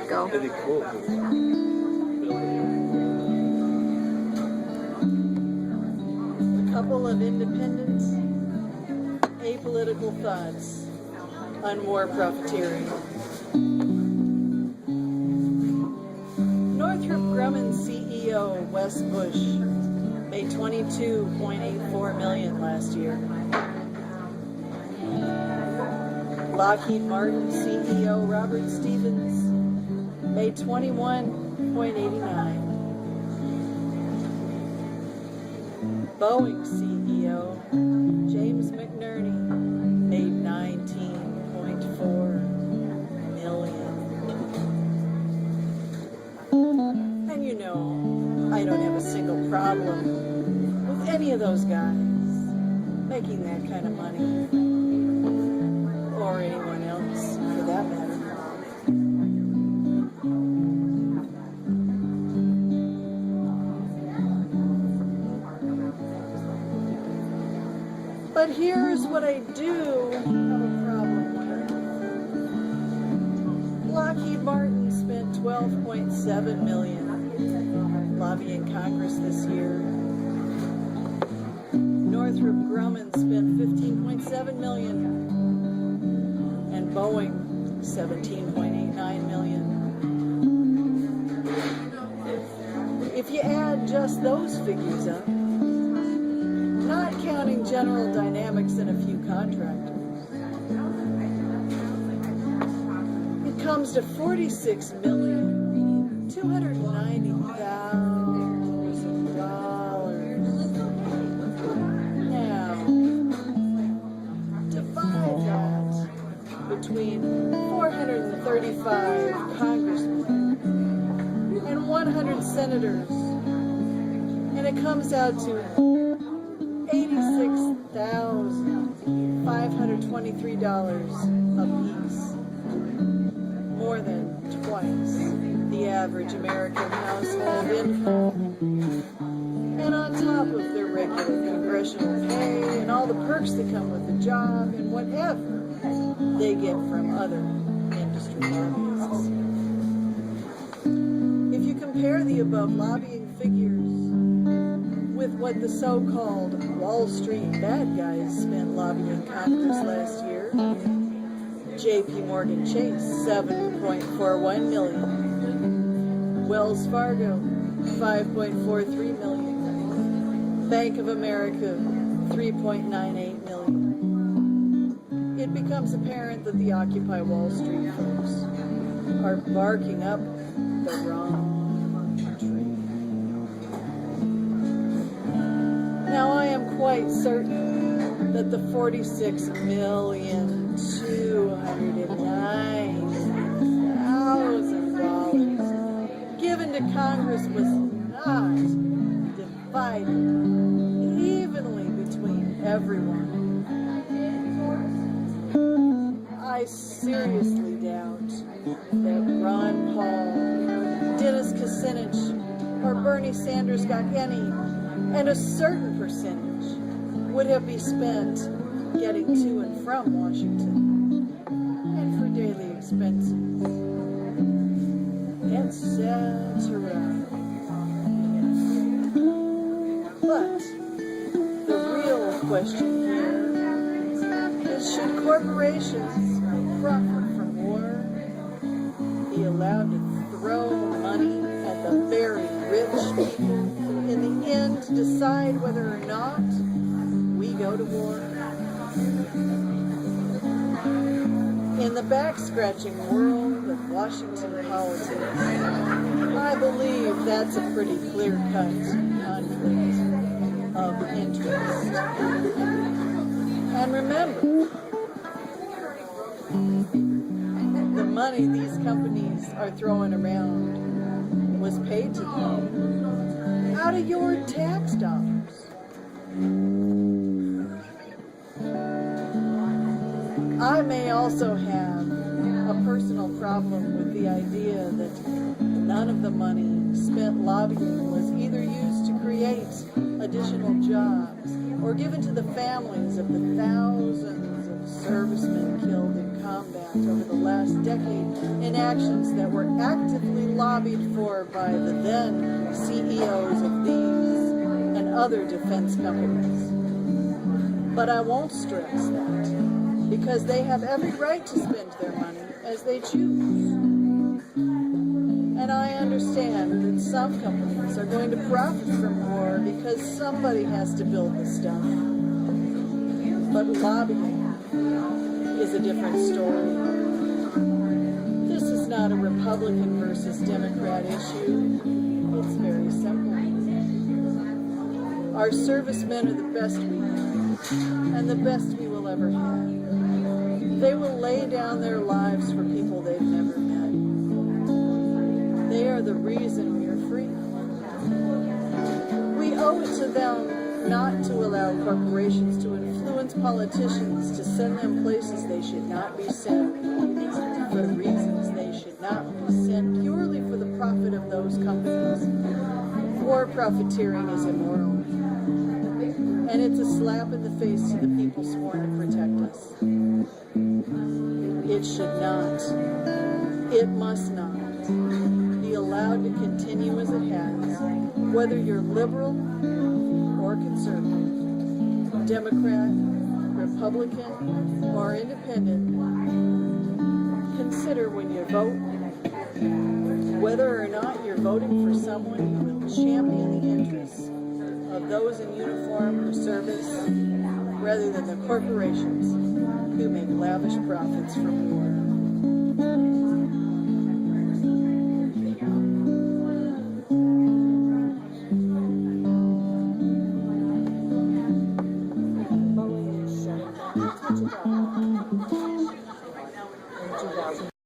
go. Pretty cool. A couple of independent, apolitical thoughts on war profiteering. Northrop Grumman CEO Wes Bush made $22.84 million last year. Lockheed Martin CEO Robert Stevens made $21.89. Boeing CEO James McNerney made $19.4 million. And you know, I don't have a single problem with any of those guys making that kind of money, or anyone else for that matter. But here's what I do have a problem with. Lockheed Martin spent $12.7 million lobbying Congress this year. Northrop Grumman spent $15.7 million, and Boeing $17.89 million. If you add just those figures up, not counting General Dynamics and a few contractors, it comes to $46,290,000. Now, divide that between 435 congressmen and 100 senators, and it comes out to $86,523 apiece, more than twice the average American household income. And on top of their regular congressional pay and all the perks that come with the job and whatever they get from other industry lobbyists. If you compare the above lobbying figures with what the so-called Wall Street bad guys spent lobbying Congress last year, J.P. Morgan Chase, $7.41 million. Wells Fargo, $5.43 million. Bank of America, $3.98 million. It becomes apparent that the Occupy Wall Street folks are barking up the wrong tree. Now, I am quite certain that the $46,209,000 given to Congress was not divided evenly between everyone. I seriously doubt that Ron Paul, Dennis Kucinich, or Bernie Sanders got any, and a certain percentage would have been spent getting to and from Washington, and for daily expenses, etc. But the real question here is, should corporations profit from war be allowed to throw money at the very rich people in the end to decide whether or not we go to war? In the back-scratching world of Washington politics, I believe that's a pretty clear-cut conflict of interest. And remember, the money these companies are throwing around was paid to them out of your tax dollars. I may also have a personal problem with the idea that none of the money spent lobbying was either used to create additional jobs or given to the families of the thousands of servicemen killed in combat over the last decade in actions that were actively lobbied for by the then CEOs of these and other defense companies. But I won't stress that, because they have every right to spend their money as they choose. And I understand that some companies are going to profit from war because somebody has to build the stuff. But lobbying is a different story. This is not a Republican versus Democrat issue. It's very simple. Our servicemen are the best we have, and the best we will ever have. They will lay down their lives for people they've never met. They are the reason we are free. We owe it to them not to allow corporations to influence politicians to send them places they should not be sent, for reasons they should not be sent, purely for the profit of those companies. War profiteering is immoral, and it's a slap in the face to the people sworn to protect us. It should not, it must not, be allowed to continue as it has, whether you're liberal or conservative, Democrat, Republican, or independent. Consider when you vote whether or not you're voting for someone who will champion the interests of those in uniform or service rather than the corporations who make lavish profits from war.